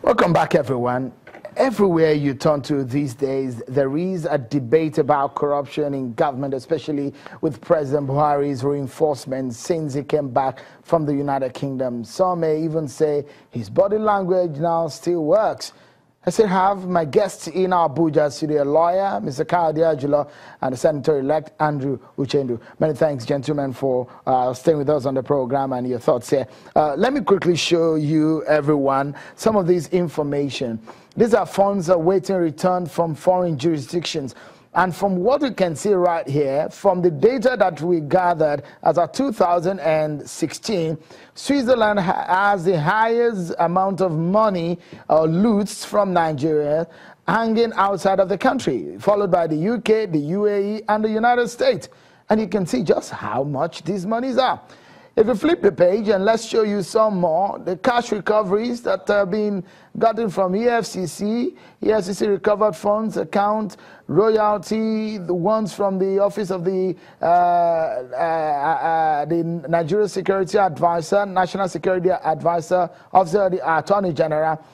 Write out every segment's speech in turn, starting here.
Welcome back, everyone. Everywhere you turn to these days, there is a debate about corruption in government, especially with President Buhari's reinforcement since he came back from the United Kingdom. Some may even say his body language now still works. I still have my guest in our Abuja studio, lawyer, Mr. Kayode Ajula, and the Senator-elect, Andrew Uchendu. Many thanks, gentlemen, for staying with us on the program and your thoughts here. Let me quickly show you, everyone, some of this information. These are funds awaiting return from foreign jurisdictions. And from what we can see right here, from the data that we gathered as of 2016, Switzerland has the highest amount of money loots from Nigeria hanging outside of the country, followed by the UK, the UAE, and the United States. And you can see just how much these monies are. If you flip the page, and let's show you some more, the cash recoveries that are being gotten from EFCC recovered funds account, royalty, the ones from the Office of the Nigeria Security Advisor, National Security Advisor, Officer of the Attorney General,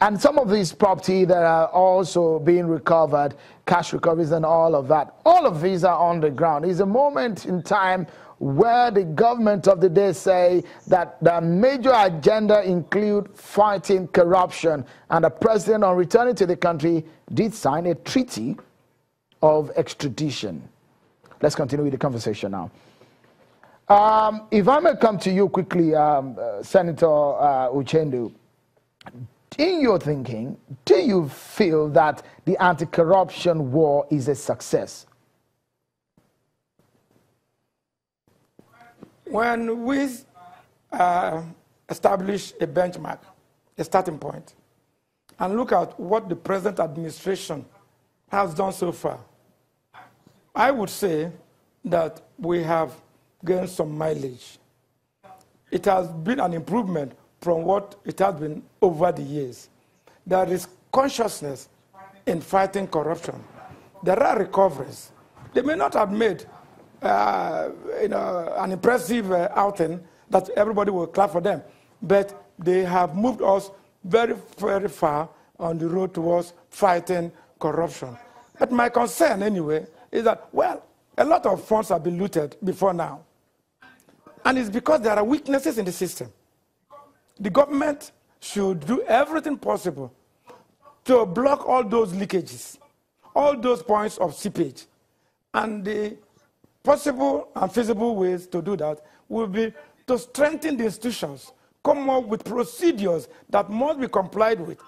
and some of these property that are also being recovered, cash recoveries and all of that. All of these are on the ground. It's a moment in time where the government of the day say that the major agenda include fighting corruption, and the president, on returning to the country, did sign a treaty of extradition. Let's continue with the conversation now. If I may come to you quickly, Senator Uchendu, in your thinking, do you feel that the anti-corruption war is a success? When we establish a benchmark, a starting point, and look at what the present administration has done so far, I would say that we have gained some mileage. It has been an improvement from what it has been over the years. There is consciousness in fighting corruption. There are recoveries. They may not have made an impressive outing that everybody will clap for them, but they have moved us very, very far on the road towards fighting corruption. But my concern, anyway, is that, well, a lot of funds have been looted before now. And it's because there are weaknesses in the system. The government should do everything possible to block all those leakages, all those points of seepage. And the possible and feasible ways to do that will be to strengthen the institutions, come up with procedures that must be complied with,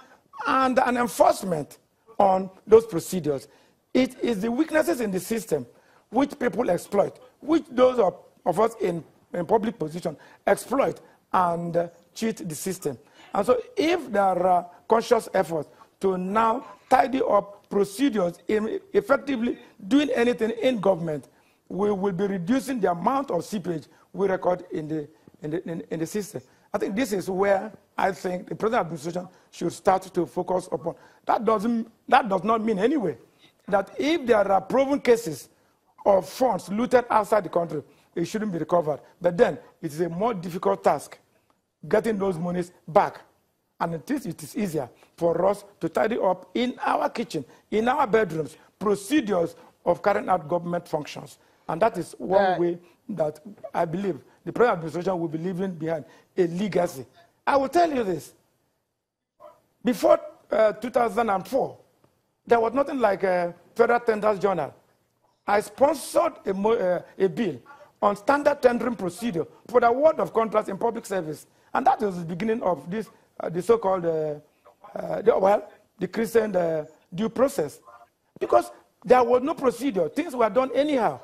and an enforcement on those procedures. It is the weaknesses in the system which people exploit, which those of us in public position exploit and cheat the system. And so if there are conscious efforts to now tidy up procedures in effectively doing anything in government, we will be reducing the amount of seepage we record in the system. I think this is where I think the present administration should start to focus upon. That does not mean anyway that if there are proven cases of funds looted outside the country, it shouldn't be recovered. But then it is a more difficult task getting those monies back. And it is easier for us to tidy up in our kitchen, in our bedrooms, procedures of carrying out government functions. And that is one way that I believe the present administration will be leaving behind a legacy. I will tell you this. Before 2004, there was nothing like a Federal Tenders Journal. I sponsored a bill on standard tendering procedure for the award of contracts in public service. And that was the beginning of this, the so-called, the Christian due process. Because there was no procedure. Things were done anyhow.